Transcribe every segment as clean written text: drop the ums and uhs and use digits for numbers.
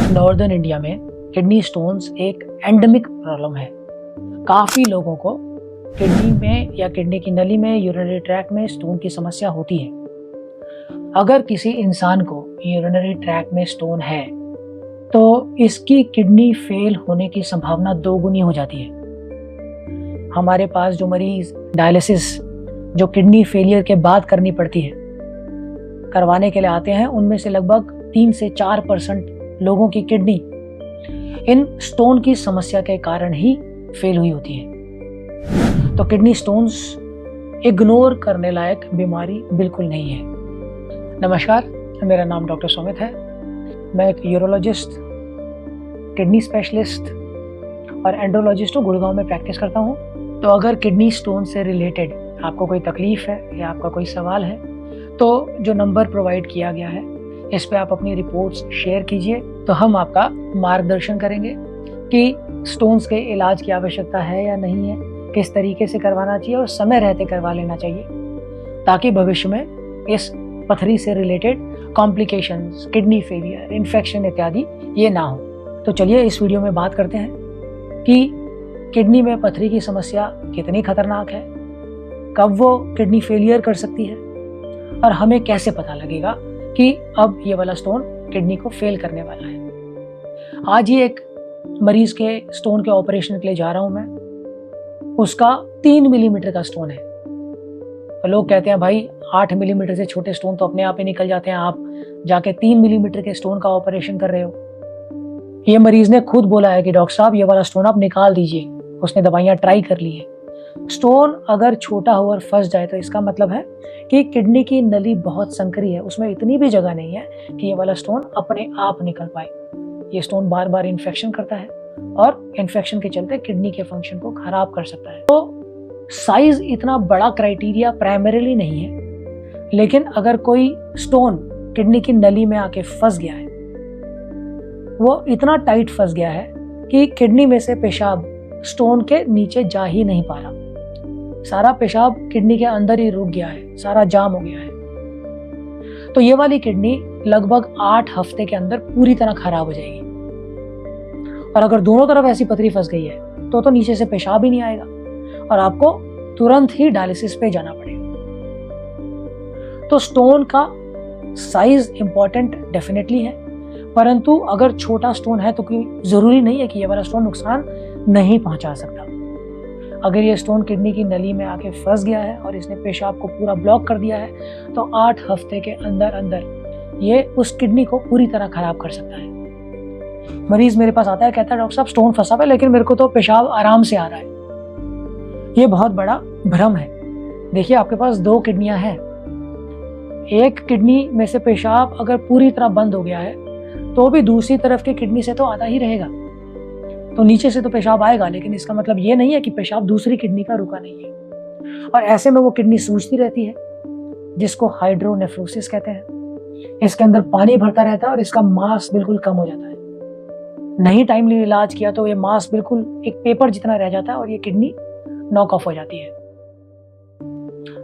Northern India में kidney stones एक endemic problem है। काफ़ी लोगों को किडनी में या किडनी की नली में, यूरिनरी ट्रैक्ट में स्टोन की समस्या होती है। अगर किसी इंसान को यूरिनरी ट्रैक्ट में स्टोन है तो इसकी किडनी फेल होने की संभावना दोगुनी हो जाती है। हमारे पास जो मरीज डायलिसिस जो किडनी फेलियर के बाद करनी पड़ती है, करवाने के लिए आते हैं, उनमें से लगभग 3 से 4% लोगों की किडनी इन स्टोन की समस्या के कारण ही फेल हुई होती है। तो किडनी स्टोन्स इग्नोर करने लायक बीमारी बिल्कुल नहीं है। नमस्कार, मेरा नाम डॉक्टर सुमित है। मैं एक यूरोलॉजिस्ट, किडनी स्पेशलिस्ट और एंड्रोलॉजिस्ट हूँ। गुड़गांव में प्रैक्टिस करता हूँ। तो अगर किडनी स्टोन से रिलेटेड आपको कोई तकलीफ है या आपका कोई सवाल है तो जो नंबर प्रोवाइड किया गया है इस पे आप अपनी रिपोर्ट्स शेयर कीजिए, तो हम आपका मार्गदर्शन करेंगे कि स्टोन्स के इलाज की आवश्यकता है या नहीं है, किस तरीके से करवाना चाहिए और समय रहते करवा लेना चाहिए, ताकि भविष्य में इस पथरी से related complications, kidney failure, infection इत्यादि ये ना हो। तो चलिए इस वीडियो में बात करते हैं कि किडनी में पथरी की समस्या कितनी खतरनाक है, कब वो किडनी फेलियर कर सकती है और हमें कैसे पता लगेगा कि अब ये वाला स्टोन किडनी को फेल करने वाला है। आज ही एक मरीज के स्टोन के ऑपरेशन के लिए जा रहा हूं मैं। उसका 3 मिलीमीटर का स्टोन है। तो लोग कहते हैं भाई 8 मिलीमीटर से छोटे स्टोन तो अपने आप ही निकल जाते हैं, आप जाके 3 मिलीमीटर के स्टोन का ऑपरेशन कर रहे हो। ये मरीज ने खुद बोला है कि डॉक्टर साहब ये वाला स्टोन आप निकाल दीजिए। उसने दवाइयां ट्राई कर ली है। स्टोन अगर छोटा हो और फंस जाए तो इसका मतलब है कि किडनी की नली बहुत संकरी है, उसमें इतनी भी जगह नहीं है कि ये वाला स्टोन अपने आप निकल पाए। ये स्टोन बार बार इन्फेक्शन करता है और इन्फेक्शन के चलते किडनी के फंक्शन को खराब कर सकता है। तो साइज इतना बड़ा क्राइटेरिया प्राइमरीली नहीं है, लेकिन अगर कोई स्टोन किडनी की नली में आके फंस गया है, वो इतना टाइट फंस गया है कि किडनी में से पेशाब स्टोन के नीचे जा ही नहीं पा रहा, सारा पेशाब किडनी के अंदर ही रुक गया है, सारा जाम हो गया है, तो ये वाली किडनी लगभग 8 हफ्ते के अंदर पूरी तरह खराब हो जाएगी। और अगर दोनों तरफ ऐसी पथरी फंस गई है तो नीचे से पेशाब ही नहीं आएगा और आपको तुरंत ही डायलिसिस पे जाना पड़ेगा। तो स्टोन का साइज इंपॉर्टेंट डेफिनेटली है, परंतु अगर छोटा स्टोन है तो कोई जरूरी नहीं है कि ये वाला स्टोन नुकसान नहीं पहुंचा सकता। अगर ये स्टोन किडनी की नली में आके फंस गया है और इसने पेशाब को पूरा ब्लॉक कर दिया है तो 8 हफ्ते के अंदर अंदर ये उस किडनी को पूरी तरह खराब कर सकता है। मरीज मेरे पास आता है, कहता है डॉक्टर साहब स्टोन फंसा है लेकिन मेरे को तो पेशाब आराम से आ रहा है। ये बहुत बड़ा भ्रम है। देखिए, आपके पास 2 किडनियां हैं। एक किडनी में से पेशाब अगर पूरी तरह बंद हो गया है तो भी दूसरी तरफ की किडनी से तो आता ही रहेगा, तो नीचे से तो पेशाब आएगा, लेकिन इसका मतलब ये नहीं है कि पेशाब दूसरी किडनी का रुका नहीं है। और ऐसे में वो किडनी सूजती रहती है, जिसको हाइड्रोनेफ्रोसिस कहते हैं। इसके अंदर पानी भरता रहता है और इसका मास बिल्कुल कम हो जाता है। नहीं टाइमली इलाज किया तो ये मास बिल्कुल एक पेपर जितना रह जाता है और ये किडनी नॉक ऑफ हो जाती है।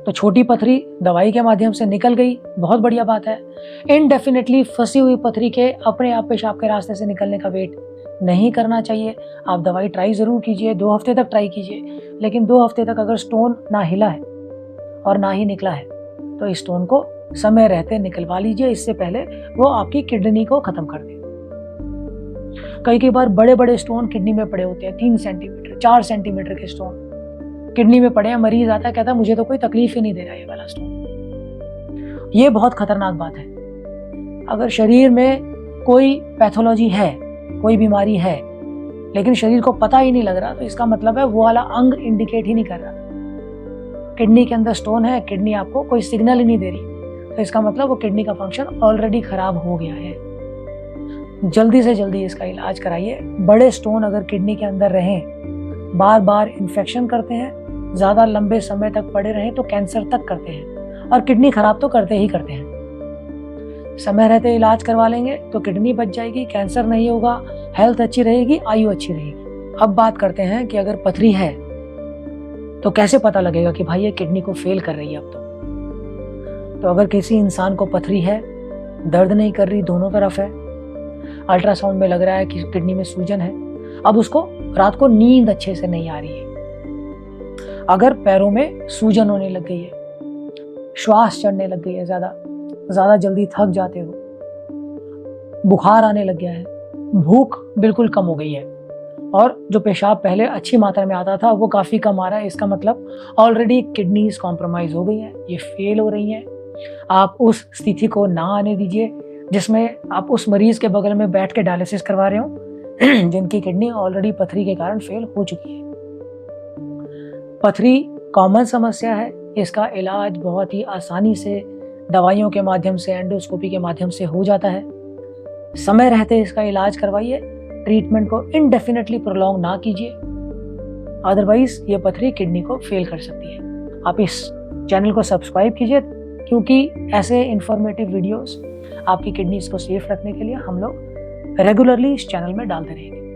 तो छोटी पथरी दवाई के माध्यम से निकल गई, बहुत बढ़िया बात है। इनडेफिनेटली फंसी हुई पथरी के अपने आप पेशाब के रास्ते से निकलने का वेट नहीं करना चाहिए। आप दवाई ट्राई जरूर कीजिए, 2 हफ्ते तक ट्राई कीजिए, लेकिन 2 हफ्ते तक अगर स्टोन ना हिला है और ना ही निकला है तो इस स्टोन को समय रहते निकलवा लीजिए, इससे पहले वो आपकी किडनी को खत्म कर दे। कई बार बड़े बड़े स्टोन किडनी में पड़े होते हैं, 3 सेंटीमीटर 4 सेंटीमीटर के स्टोन किडनी में पड़े हैं। मरीज आता है, कहता है मुझे तो कोई तकलीफ ही नहीं दे रहा ये वाला स्टोन। ये बहुत खतरनाक बात है। अगर शरीर में कोई पैथोलॉजी है, कोई बीमारी है, लेकिन शरीर को पता ही नहीं लग रहा, तो इसका मतलब है वो वाला अंग इंडिकेट ही नहीं कर रहा। किडनी के अंदर स्टोन है, किडनी आपको कोई सिग्नल ही नहीं दे रही, तो इसका मतलब वो किडनी का फंक्शन ऑलरेडी खराब हो गया है। जल्दी से जल्दी इसका इलाज कराइए। बड़े स्टोन अगर किडनी के अंदर रहें, बार बार इन्फेक्शन करते हैं, ज्यादा लंबे समय तक पड़े रहें तो कैंसर तक करते हैं और किडनी खराब तो करते ही करते हैं। समय रहते इलाज करवा लेंगे तो किडनी बच जाएगी, कैंसर नहीं होगा, हेल्थ अच्छी रहेगी, आयु अच्छी रहेगी। अब बात करते हैं कि अगर पथरी है तो कैसे पता लगेगा कि भाई ये किडनी को फेल कर रही है। अब तो अगर किसी इंसान को पथरी है, दर्द नहीं कर रही, दोनों तरफ है, अल्ट्रासाउंड में लग रहा है कि किडनी में सूजन है। अब उसको रात को नींद अच्छे से नहीं आ रही है, अगर पैरों में सूजन होने लग गई है, श्वास चढ़ने लग गई है, ज़्यादा जल्दी थक जाते हो, बुखार आने लग गया है, भूख बिल्कुल कम हो गई है और जो पेशाब पहले अच्छी मात्रा में आता था वो काफ़ी कम आ रहा है, इसका मतलब ऑलरेडी किडनीज कॉम्प्रोमाइज़ हो गई हैं, ये फेल हो रही हैं। आप उस स्थिति को ना आने दीजिए जिसमें आप उस मरीज़ के बगल में बैठ के डायलिसिस करवा रहे हो जिनकी किडनी ऑलरेडी पथरी के कारण फेल हो चुकी है। पथरी कॉमन समस्या है, इसका इलाज बहुत ही आसानी से दवाइयों के माध्यम से, एंडोस्कोपी के माध्यम से हो जाता है। समय रहते इसका इलाज करवाइए, ट्रीटमेंट को इनडेफिनेटली प्रोलॉन्ग ना कीजिए, अदरवाइज ये पथरी किडनी को फेल कर सकती है। आप इस चैनल को सब्सक्राइब कीजिए क्योंकि ऐसे इंफॉर्मेटिव वीडियोस आपकी किडनीज को सेफ रखने के लिए हम लोग रेगुलरली इस चैनल में डालते रहेंगे।